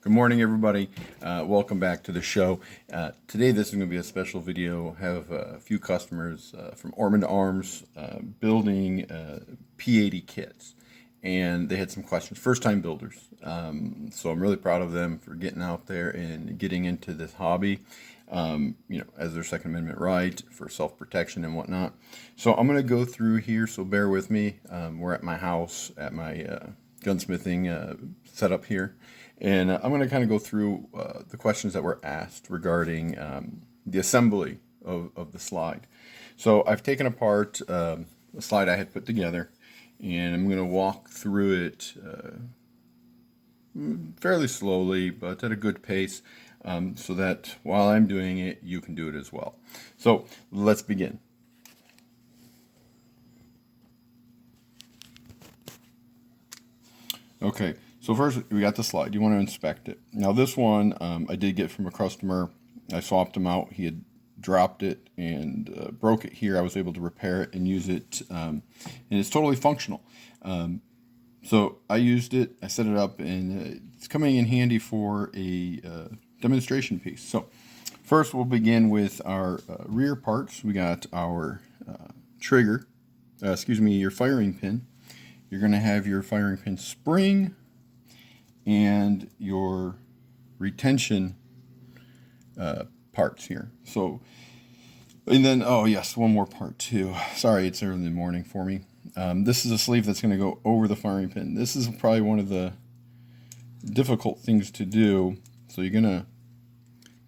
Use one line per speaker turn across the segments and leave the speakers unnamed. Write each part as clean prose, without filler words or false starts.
Good morning, everybody. Welcome back to the show. Today, this is going to be a special video. I have a few customers from Ormond Arms building P80 kits, and they had some questions. First-time builders, so I'm really proud of them for getting out there and getting into this hobby. As their Second Amendment right for self-protection and whatnot. So I'm going to go through here. So bear with me. We're at my house at my gunsmithing setup here. And I'm going to kind of go through the questions that were asked regarding the assembly of the slide. So I've taken apart a slide I had put together, and I'm going to walk through it fairly slowly, but at a good pace, so that while I'm doing it, you can do it as well. So let's begin. Okay. So first, we got the slide. You want to inspect it. Now this one I did get from a customer. I swapped him out. He had dropped it and broke it here. I was able to repair it and use it, and it's totally functional. So I used it. I set it up, and it's coming in handy for a demonstration piece. So first, we'll begin with our rear parts. We got our trigger. Your firing pin. You're going to have your firing pin spring and your retention parts here. So, and then, oh yes, one more part too. Sorry, it's early in the morning for me. This is a sleeve that's going to go over the firing pin. This is probably one of the difficult things to do. So you're going to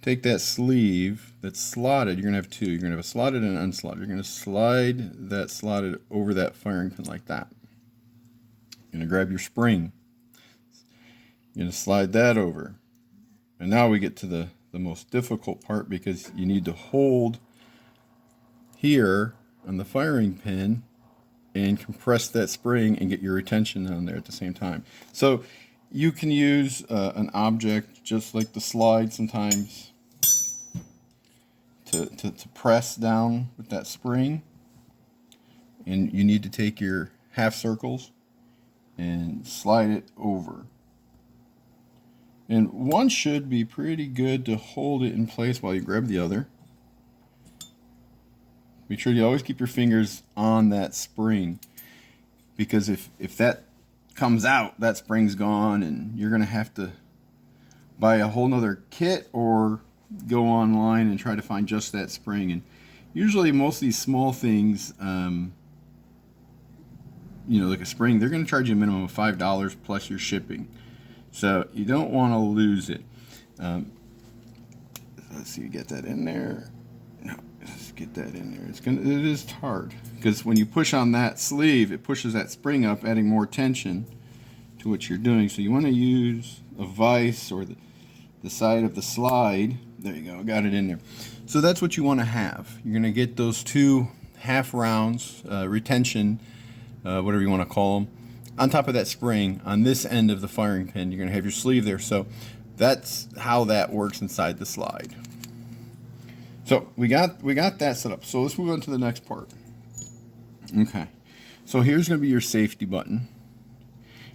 take that sleeve that's slotted. You're going to have two. You're going to have a slotted and an unslotted. You're going to slide that slotted over that firing pin like that. You're going to grab your spring. You're going to slide that over. And now we get to the most difficult part, because you need to hold here on the firing pin and compress that spring and get your retention on there at the same time. So you can use an object just like the slide sometimes to press down with that spring. And you need to take your half circles and slide it over. And one should be pretty good to hold it in place while you grab the other. Make sure you always keep your fingers on that spring, because if that comes out, that spring's gone, and you're going to have to buy a whole nother kit or go online and try to find just that spring. And usually most of these small things, like a spring, they're going to charge you a minimum of $5 plus your shipping. So you don't want to lose it. Let's see, you get that in there. No, let's get that in there. It is hard, because when you push on that sleeve, it pushes that spring up, adding more tension to what you're doing. So you want to use a vise or the side of the slide. There you go, got it in there. So that's what you want to have. You're going to get those two half rounds, retention, whatever you want to call them, on top of that spring on this end of the firing pin. You're going to have your sleeve there. So that's how that works inside the slide. So we got that set up. So let's move on to the next part. Okay. So here's going to be your safety button,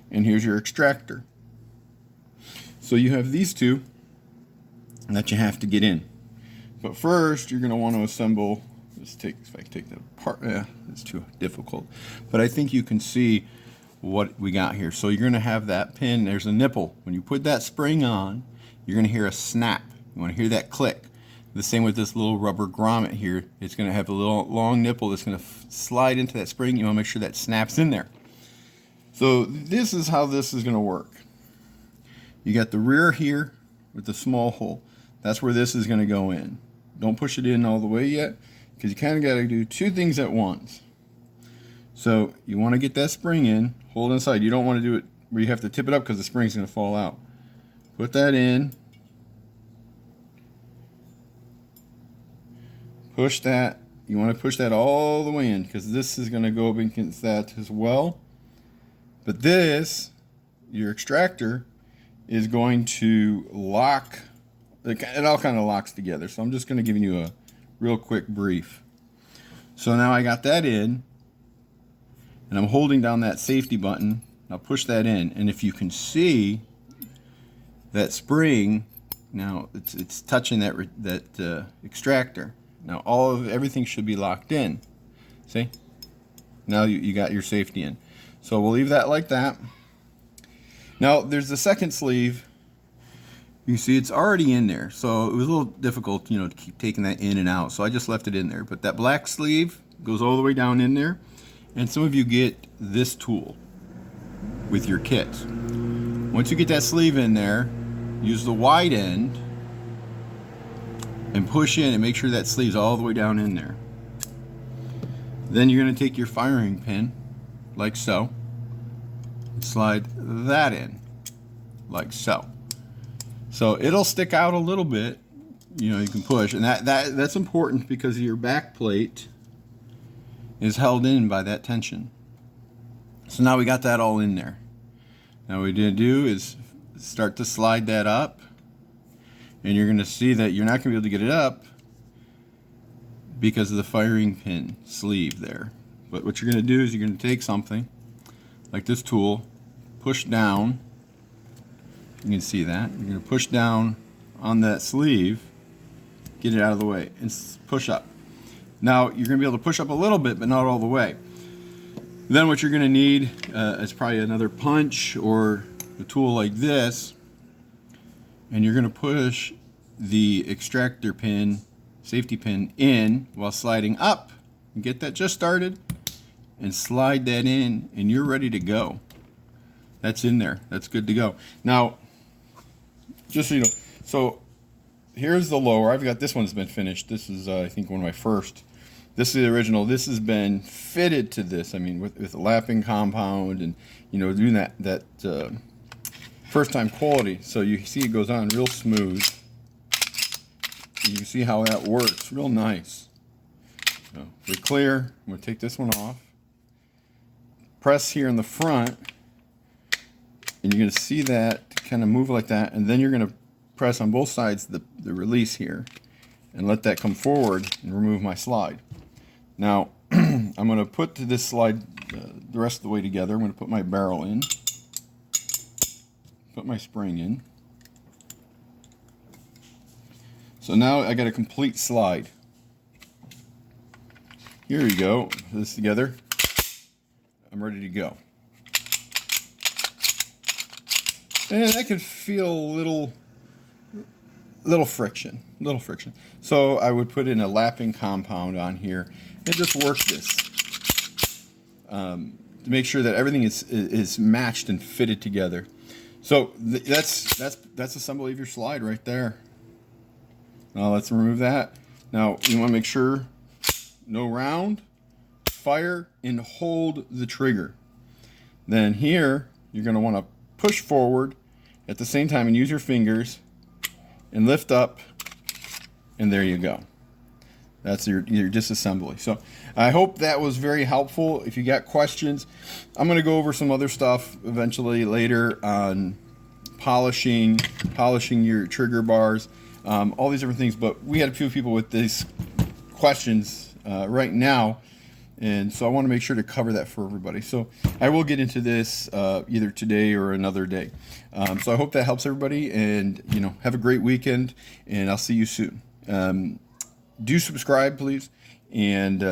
and here's your extractor. So you have these two that you have to get in. But first, you're going to want to assemble. If I take that apart, it's too difficult. But I think you can see what we got here. So you're going to have that pin. There's a nipple. When you put that spring on, you're going to hear a snap. You want to hear that click. The same with this little rubber grommet here. It's going to have a little long nipple that's going to slide into that spring. You want to make sure that snaps in there. So this is how this is going to work. You got the rear here with the small hole. That's where this is going to go in. Don't push it in all the way yet, because you kind of got to do two things at once. So you want to get that spring in, hold it inside. You don't want to do it where you have to tip it up, because the spring's going to fall out. Put that in. Push that. You want to push that all the way in, because this is going to go up against that as well. But this, your extractor, is going to lock. It all kind of locks together. So I'm just going to give you a real quick brief. So now I got that in, and I'm holding down that safety button. I'll push that in, and if you can see, that spring, now it's touching that extractor. Now everything should be locked in. See? Now you got your safety in. So we'll leave that like that. Now there's the second sleeve. You see it's already in there, so it was a little difficult, to keep taking that in and out. So I just left it in there. But that black sleeve goes all the way down in there. And some of you get this tool with your kits. Once you get that sleeve in there, use the wide end and push in and make sure that sleeve's all the way down in there. Then you're going to take your firing pin, like so, and slide that in, like so. So it'll stick out a little bit, you can push, and that's important because your back plate is held in by that tension. So now we got that all in there. Now what we're going to do is start to slide that up, and you're going to see that you're not going to be able to get it up because of the firing pin sleeve there. But what you're going to do is you're going to take something like this tool, push down. You can see that. You're going to push down on that sleeve, get it out of the way, and push up. Now you're going to be able to push up a little bit, but not all the way. Then what you're going to need is probably another punch or a tool like this, and you're going to push the extractor pin, safety pin, in while sliding up, and get that just started, and slide that in, and you're ready to go. That's in there. That's good to go. Now, just so you know, so here's the lower. I've got this one's been finished. This is I think one of my first. This is the original. This has been fitted to this. I mean, with a lapping compound and doing that first time quality. So you see it goes on real smooth. You can see how that works. Real nice. So we're clear. I'm going to take this one off. Press here in the front, and you're going to see that kind of move like that, and then you're going to press on both sides the release here and let that come forward and remove my slide. Now I'm going to put this slide the rest of the way together. I'm going to put my barrel in, put my spring in. So now I got a complete slide. Here we go. Put this together. I'm ready to go. And I could feel a little friction. So I would put in a lapping compound on here and just work this to make sure that everything is matched and fitted together. So that's assembly of your slide right there. Now let's remove that. Now you want to make sure no round, fire, and hold the trigger. Then here you're going to want to push forward at the same time and use your fingers and lift up, and there you go. That's your disassembly. So I hope that was very helpful. If you got questions, I'm going to go over some other stuff eventually later on polishing your trigger bars, all these different things. But we had a few people with these questions right now, and so I want to make sure to cover that for everybody. So I will get into this either today or another day. So I hope that helps everybody, and have a great weekend, and I'll see you soon. Do subscribe, please, and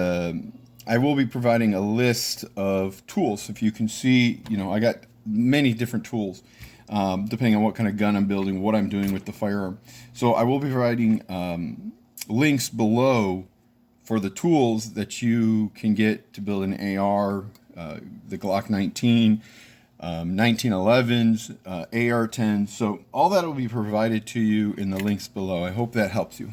I will be providing a list of tools. If you can see, I got many different tools depending on what kind of gun I'm building, what I'm doing with the firearm. So I will be providing links below for the tools that you can get to build an AR, the Glock 19, 1911s, AR-10s. So all that will be provided to you in the links below. I hope that helps you.